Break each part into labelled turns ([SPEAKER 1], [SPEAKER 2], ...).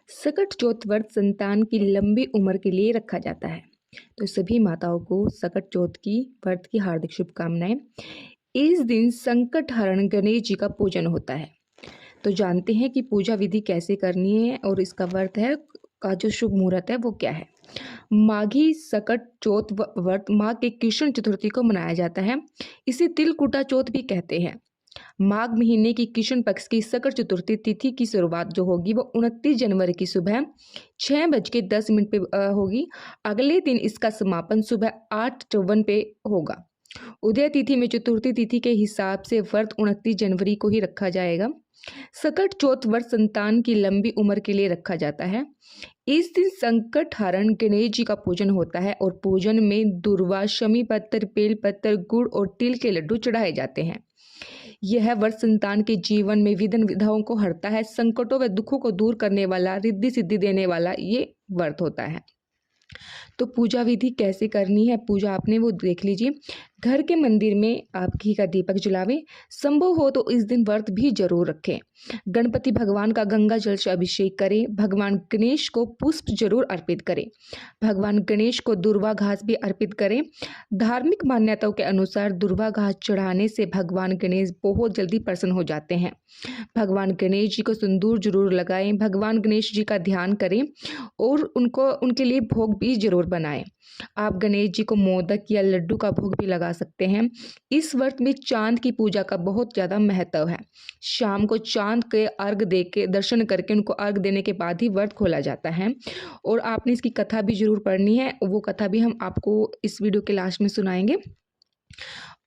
[SPEAKER 1] सकट चौथ व्रत संतान की लंबी उम्र के लिए रखा जाता है। तो सभी माताओं को सकट चौथ की व्रत की हार्दिक शुभकामनाएं। इस दिन संकट हरण गणेश जी का पूजन होता है। तो जानते हैं कि पूजा विधि कैसे करनी है और इसका व्रत है का जो शुभ मुहूर्त है वो क्या है। माघी सकट चौथ व्रत माघ के कृष्ण चतुर्थी को मनाया जाता है। इसे तिलकुटा चौथ भी कहते हैं। माघ महीने की कृष्ण पक्ष की सकट चतुर्थी तिथि की शुरुआत जो होगी वो 29 जनवरी की सुबह 6:10 पे होगी। अगले दिन इसका समापन सुबह 8:54 पे होगा। उदय तिथि में चतुर्थी तिथि के हिसाब से व्रत 29 जनवरी को ही रखा जाएगा। सकट चौथ व्रत संतान की लंबी उम्र के लिए रखा जाता है। इस दिन संकट हरण गणेश जी का पूजन होता है और पूजन में दुर्वा, शमी पत्थर, बेल पत्थर, गुड़ और तिल के लड्डू चढ़ाए जाते हैं। यह व्रत संतान के जीवन में विघ्न विधाओं को हरता है, संकटों व दुखों को दूर करने वाला, रिद्धि सिद्धि देने वाला ये व्रत होता है। तो पूजा विधि कैसे करनी है, पूजा आपने वो देख लीजिए। घर के मंदिर में आप घी का दीपक जलावें। संभव हो तो इस दिन व्रत भी जरूर रखें। गणपति भगवान का गंगा जल से अभिषेक करें। भगवान गणेश को पुष्प जरूर अर्पित करें। भगवान गणेश को दुर्वा घास भी अर्पित करें। धार्मिक मान्यताओं के अनुसार दुर्वा घास चढ़ाने से भगवान गणेश बहुत जल्दी प्रसन्न हो जाते हैं। भगवान गणेश जी को सिंदूर जरूर लगाएं। भगवान गणेश जी का ध्यान करें और उनके लिए भोग भी जरूर बनाएं। आप गणेश जी को मोदक या लड्डू का भोग भी लगा सकते हैं। इस व्रत में चांद की पूजा का बहुत ज़्यादा महत्व है। शाम को चांद के अर्घ दे के दर्शन करके उनको अर्घ देने के बाद ही व्रत खोला जाता है। और आपने इसकी कथा भी जरूर पढ़नी है, वो कथा भी हम आपको इस वीडियो के लास्ट में सुनाएंगे।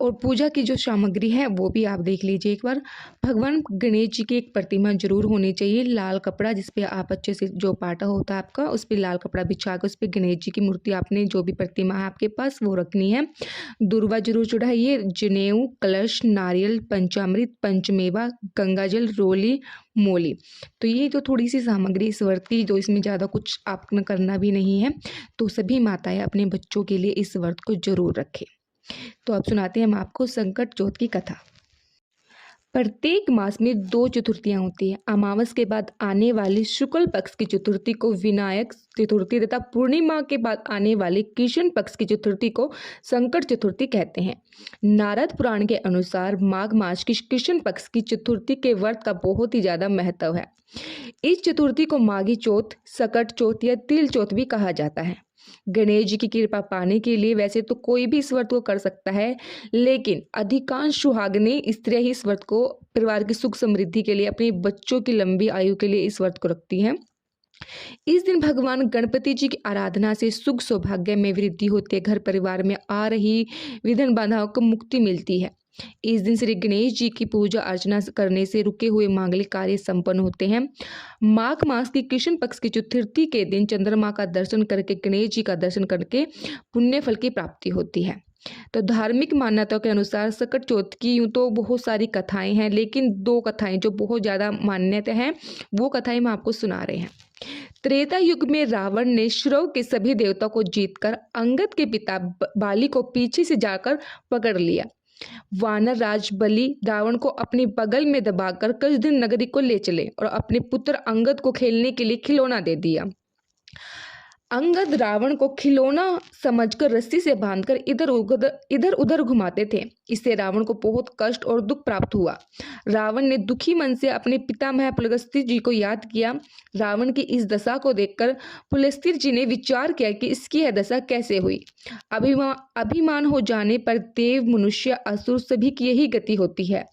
[SPEAKER 1] और पूजा की जो सामग्री है वो भी आप देख लीजिए एक बार। भगवान गणेश जी की एक प्रतिमा जरूर होनी चाहिए। लाल कपड़ा जिस पे आप अच्छे से जो पाटा होता है आपका उस पर लाल कपड़ा बिछा कर उस पर गणेश जी की मूर्ति आपने जो भी प्रतिमा है आपके पास वो रखनी है। दुर्वा जरूर चढ़ाइए। जनेऊ, कलश, नारियल, पंचामृत, पंचमेवा, गंगाजल, रोली, मोली। तो ये तो थोड़ी सी सामग्री इस व्रत की, जो इसमें ज़्यादा कुछ आपको करना भी नहीं है। तो सभी माताएं अपने बच्चों के लिए इस व्रत को जरूर रखें। तो अब सुनाते हैं हम आपको संकट चौथ की कथा। प्रत्येक मास में 2 चतुर्थियां होती है। अमावस के बाद आने वाली शुक्ल पक्ष की चतुर्थी को विनायक चतुर्थी तथा पूर्णिमा के बाद आने वाली कृष्ण पक्ष की चतुर्थी को संकट चतुर्थी कहते हैं। नारद पुराण के अनुसार माघ मास की कृष्ण पक्ष की चतुर्थी के व्रत का बहुत ही ज्यादा महत्व है। इस चतुर्थी को माघी चौथ, सकट चौथ या तिल चौथ भी कहा जाता है। गणेश जी की कृपा पाने के लिए वैसे तो कोई भी इस व्रत को कर सकता है, लेकिन अधिकांश सुहागिनी स्त्रियां ही इस व्रत को परिवार की सुख समृद्धि के लिए, अपने बच्चों की लंबी आयु के लिए इस व्रत को रखती हैं। इस दिन भगवान गणपति जी की आराधना से सुख सौभाग्य में वृद्धि होती है। घर परिवार में आ रही विघ्न बाधाओं को मुक्ति मिलती है। इस दिन श्री गणेश जी की पूजा अर्चना करने से रुके हुए मांगलिक कार्य संपन्न होते हैं। माघ मास की कृष्ण पक्ष की चतुर्थी के दिन चंद्रमा का दर्शन करके, गणेश जी का दर्शन करके पुण्य फल की प्राप्ति होती है। तो धार्मिक मान्यताओं के अनुसार सकट चौथ की यूं तो बहुत सारी कथाएं हैं, लेकिन 2 कथाएं जो बहुत ज्यादा मान्यता हैं वो कथाएं हम आपको सुना रहे हैं। त्रेता युग में रावण ने श्रव के सभी देवताओं को जीतकर अंगद के पिता बाली को पीछे से जाकर पकड़ लिया। वानर राज बलि रावण को अपने बगल में दबाकर कसदिन नगरी को ले चले और अपने पुत्र अंगद को खेलने के लिए खिलौना दे दिया। अंगद रावण को खिलौना समझकर रस्सी से बांधकर इधर उधर घुमाते थे। इससे रावण को बहुत कष्ट और दुख प्राप्त हुआ। रावण ने दुखी मन से अपने पितामह पुलस्त्य जी को याद किया। रावण की इस दशा को देखकर पुलस्त्य जी ने विचार किया कि इसकी यह दशा कैसे हुई। अभिमान हो जाने पर देव, मनुष्य, असुर सभी की यही गति होती है।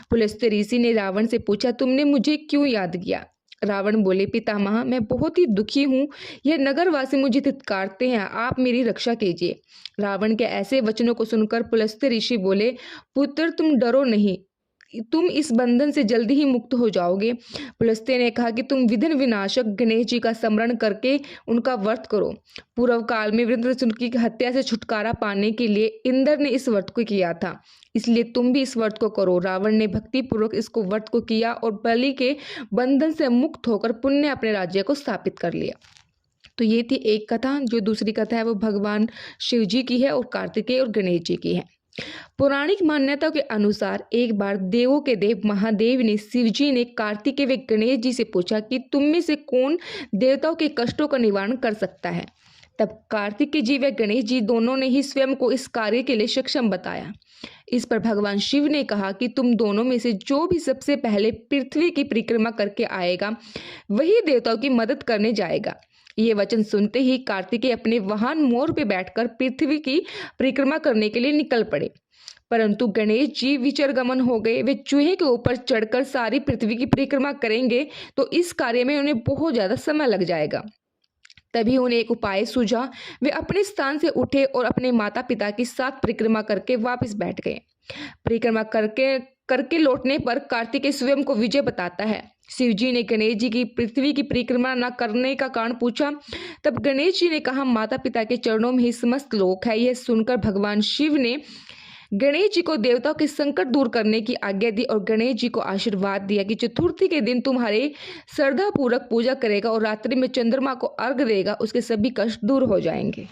[SPEAKER 1] पुलस्त्य ऋषि ने रावण से पूछा, तुमने मुझे क्यों याद किया? रावण बोले, पितामह, मैं बहुत ही दुखी हूँ। यह नगरवासी मुझे धिक्कारते हैं, आप मेरी रक्षा कीजिए। रावण के ऐसे वचनों को सुनकर पुलस्त्य ऋषि बोले, पुत्र तुम डरो नहीं, तुम इस बंधन से जल्दी ही मुक्त हो जाओगे। पुलस्त्य ने कहा कि तुम विघ्न विनाशक गणेश जी का स्मरण करके उनका व्रत करो। पूर्व काल में वृत्रसुर की हत्या से छुटकारा पाने के लिए इंद्र ने इस व्रत को किया था, इसलिए तुम भी इस व्रत को करो। रावण ने भक्ति पूर्वक इसको व्रत को किया और बलि के बंधन से मुक्त होकर पुण्य अपने राज्य को स्थापित कर लिया। तो ये थी एक कथा। जो दूसरी कथा है वो भगवान शिव जी की है और कार्तिकेय और गणेश जी की है। पौराणिक मान्यताओं के अनुसार एक बार देवों के देव महादेव ने शिवजी ने कार्तिकेय व गणेश जी से पूछा कि तुम में से कौन देवताओं के कष्टों का निवारण कर सकता है। तब कार्तिकेय जी व गणेश जी दोनों ने ही स्वयं को इस कार्य के लिए सक्षम बताया। इस पर भगवान शिव ने कहा कि तुम दोनों में से जो भी सबसे पहले पृथ्वी की परिक्रमा करके आएगा वही देवताओं की मदद करने जाएगा। ये वचन सुनते ही कार्तिकेय अपने वाहन मोर पे बैठकर पृथ्वी की परिक्रमा करने के लिए निकल पड़े, परंतु गणेश जी विचरगमन हो गए। वे चूहे के ऊपर चढ़कर सारी पृथ्वी की परिक्रमा करेंगे तो इस कार्य में उन्हें बहुत ज्यादा समय लग जाएगा। तभी उन्हें एक उपाय सूझा। वे अपने स्थान से उठे और अपने माता पिता के साथ परिक्रमा करके वापस बैठ गए। परिक्रमा करके लौटने पर कार्तिकेय स्वयं को विजय बताता है। शिवजी ने गणेश जी की पृथ्वी की परिक्रमा न करने का कारण पूछा। तब गणेश जी ने कहा, माता पिता के चरणों में ही समस्त लोक है। यह सुनकर भगवान शिव ने गणेश जी को देवताओं के संकट दूर करने की आज्ञा दी और गणेश जी को आशीर्वाद दिया कि चतुर्थी के दिन तुम्हारे श्रद्धा पूर्वक पूजा करेगा और रात्रि में चंद्रमा को अर्घ देगा, उसके सभी कष्ट दूर हो जाएंगे।